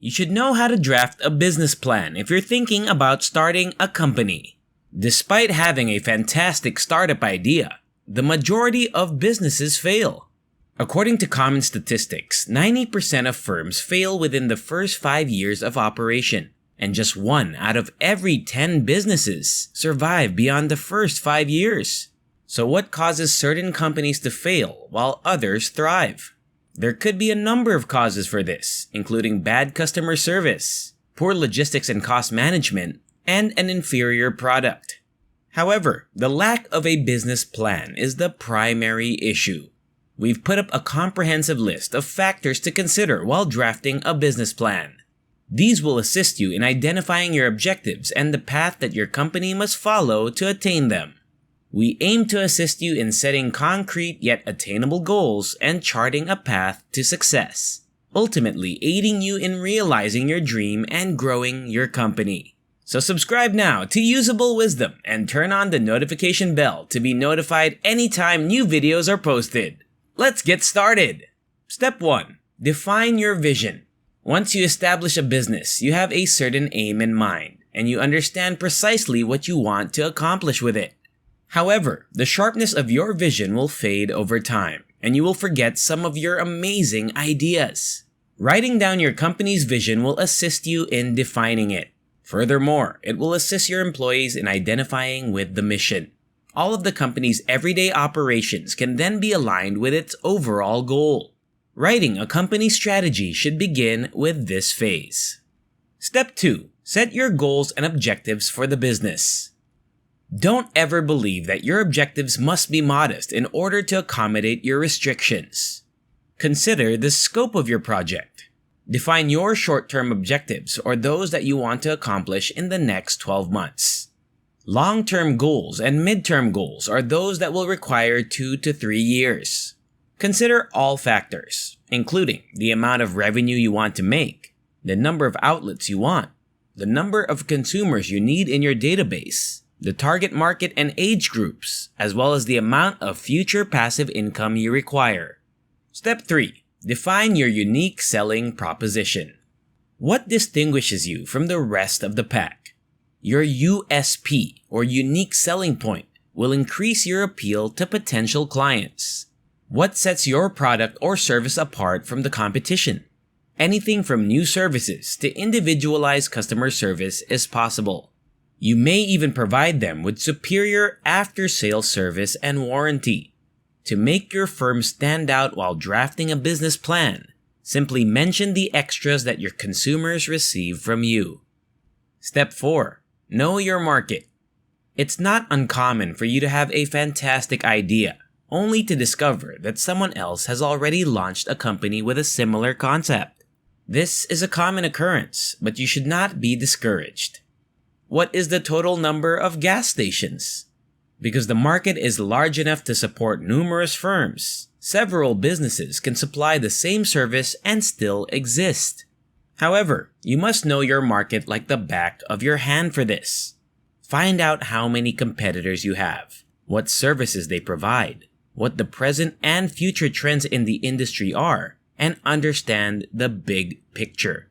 You should know how to draft a business plan if you're thinking about starting a company. Despite having a fantastic startup idea, the majority of businesses fail. According to common statistics, 90% of firms fail within the first 5 years of operation, and just 1 out of every 10 businesses survive beyond the first 5 years. So what causes certain companies to fail while others thrive? There could be a number of causes for this, including bad customer service, poor logistics and cost management, and an inferior product. However, the lack of a business plan is the primary issue. We've put up a comprehensive list of factors to consider while drafting a business plan. These will assist you in identifying your objectives and the path that your company must follow to attain them. We aim to assist you in setting concrete yet attainable goals and charting a path to success, ultimately aiding you in realizing your dream and growing your company. So subscribe now to Usable Wisdom and turn on the notification bell to be notified anytime new videos are posted. Let's get started! Step 1. Define your vision. Once you establish a business, you have a certain aim in mind, and you understand precisely what you want to accomplish with it. However, the sharpness of your vision will fade over time, and you will forget some of your amazing ideas. Writing down your company's vision will assist you in defining it. Furthermore, it will assist your employees in identifying with the mission. All of the company's everyday operations can then be aligned with its overall goal. Writing a company strategy should begin with this phase. Step 2. Set your goals and objectives for the business. Don't ever believe that your objectives must be modest in order to accommodate your restrictions. Consider the scope of your project. Define your short-term objectives or those that you want to accomplish in the next 12 months. Long-term goals and mid-term goals are those that will require 2 to 3 years. Consider all factors, including the amount of revenue you want to make, the number of outlets you want, the number of consumers you need in your database, the target market and age groups, as well as the amount of future passive income you require. Step 3. Define your unique selling proposition. What distinguishes you from the rest of the pack? Your USP, or unique selling point, will increase your appeal to potential clients. What sets your product or service apart from the competition? Anything from new services to individualized customer service is possible. You may even provide them with superior after-sales service and warranty. To make your firm stand out while drafting a business plan, simply mention the extras that your consumers receive from you. Step 4. Know your market. It's not uncommon for you to have a fantastic idea, only to discover that someone else has already launched a company with a similar concept. This is a common occurrence, but you should not be discouraged. What is the total number of gas stations? Because the market is large enough to support numerous firms, several businesses can supply the same service and still exist. However, you must know your market like the back of your hand for this. Find out how many competitors you have, what services they provide, what the present and future trends in the industry are, and understand the big picture.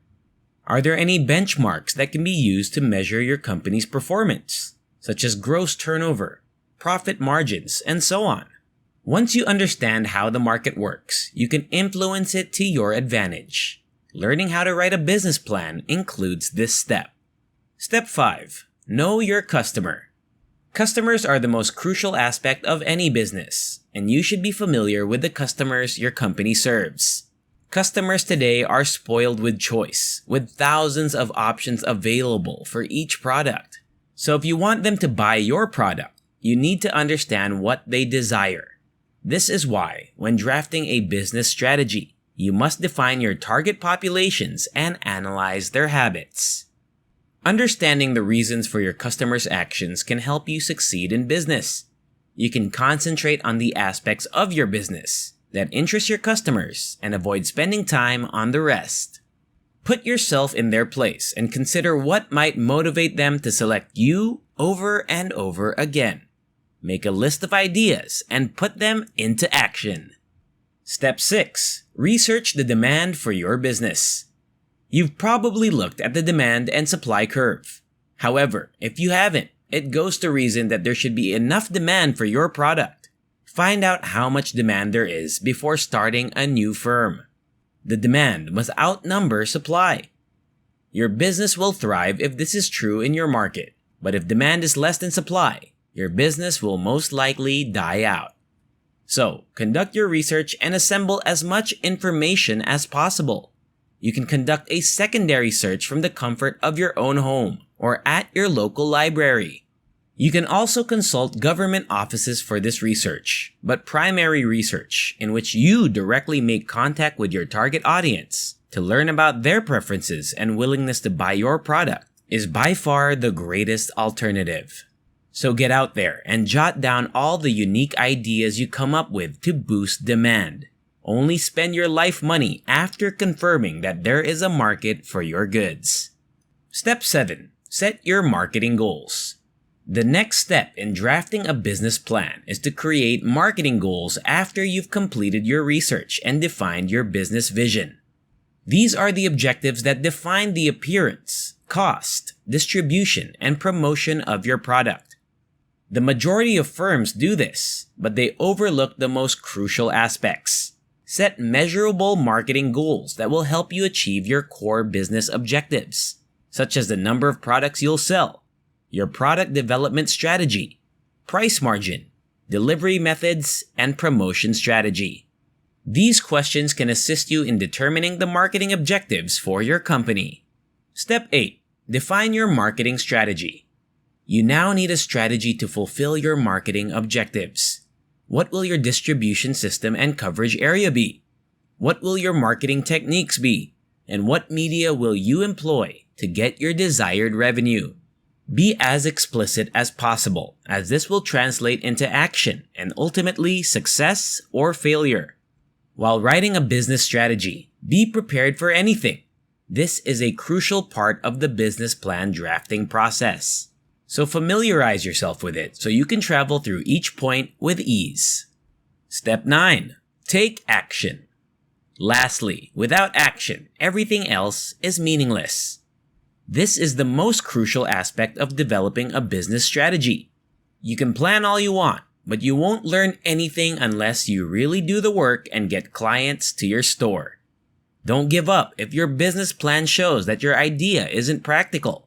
Are there any benchmarks that can be used to measure your company's performance, such as gross turnover, profit margins, and so on? Once you understand how the market works, you can influence it to your advantage. Learning how to write a business plan includes this step. Step 5. Know your customer. Customers are the most crucial aspect of any business, and you should be familiar with the customers your company serves. Customers today are spoiled with choice, with thousands of options available for each product. So if you want them to buy your product, you need to understand what they desire. This is why, when drafting a business strategy, you must define your target populations and analyze their habits. Understanding the reasons for your customers' actions can help you succeed in business. You can concentrate on the aspects of your business that interest your customers and avoid spending time on the rest. Put yourself in their place and consider what might motivate them to select you over and over again. Make a list of ideas and put them into action. Step 6. Research the demand for your business. You've probably looked at the demand and supply curve. However, if you haven't, it goes to reason that there should be enough demand for your product. Find out how much demand there is before starting a new firm. The demand must outnumber supply. Your business will thrive if this is true in your market, but if demand is less than supply, your business will most likely die out. So, conduct your research and assemble as much information as possible. You can conduct a secondary search from the comfort of your own home or at your local library. You can also consult government offices for this research, but primary research, in which you directly make contact with your target audience to learn about their preferences and willingness to buy your product, is by far the greatest alternative. So get out there and jot down all the unique ideas you come up with to boost demand. Only spend your life money after confirming that there is a market for your goods. Step 7. Set your marketing goals. The next step in drafting a business plan is to create marketing goals after you've completed your research and defined your business vision. These are the objectives that define the appearance, cost, distribution, and promotion of your product. The majority of firms do this, but they overlook the most crucial aspects. Set measurable marketing goals that will help you achieve your core business objectives, such as the number of products you'll sell, your product development strategy, price margin, delivery methods, and promotion strategy. These questions can assist you in determining the marketing objectives for your company. Step 8. Define your marketing strategy. You now need a strategy to fulfill your marketing objectives. What will your distribution system and coverage area be? What will your marketing techniques be? And what media will you employ to get your desired revenue? Be as explicit as possible, as this will translate into action and ultimately success or failure. While writing a business strategy, be prepared for anything. This is a crucial part of the business plan drafting process. So familiarize yourself with it so you can travel through each point with ease. Step 9. Take action. Lastly, without action, everything else is meaningless. This is the most crucial aspect of developing a business strategy. You can plan all you want, but you won't learn anything unless you really do the work and get clients to your store. Don't give up if your business plan shows that your idea isn't practical.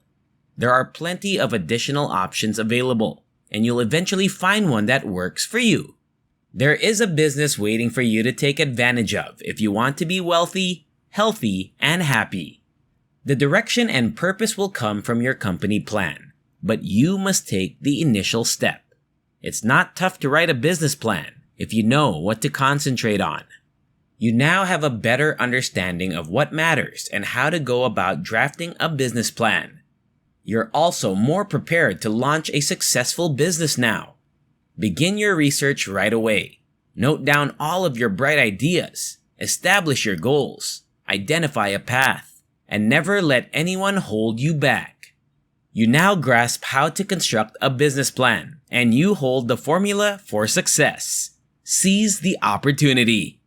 There are plenty of additional options available, and you'll eventually find one that works for you. There is a business waiting for you to take advantage of if you want to be wealthy, healthy, and happy. The direction and purpose will come from your company plan, but you must take the initial step. It's not tough to write a business plan if you know what to concentrate on. You now have a better understanding of what matters and how to go about drafting a business plan. You're also more prepared to launch a successful business now. Begin your research right away. Note down all of your bright ideas, establish your goals, identify a path, and never let anyone hold you back. You now grasp how to construct a business plan, and you hold the formula for success. Seize the opportunity.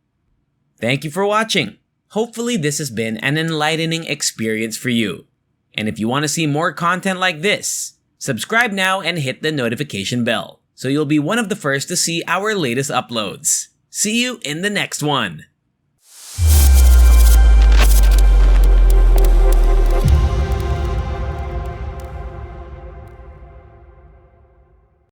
Thank you for watching. Hopefully this has been an enlightening experience for you. And if you want to see more content like this, subscribe now and hit the notification bell so you'll be one of the first to see our latest uploads. See you in the next one.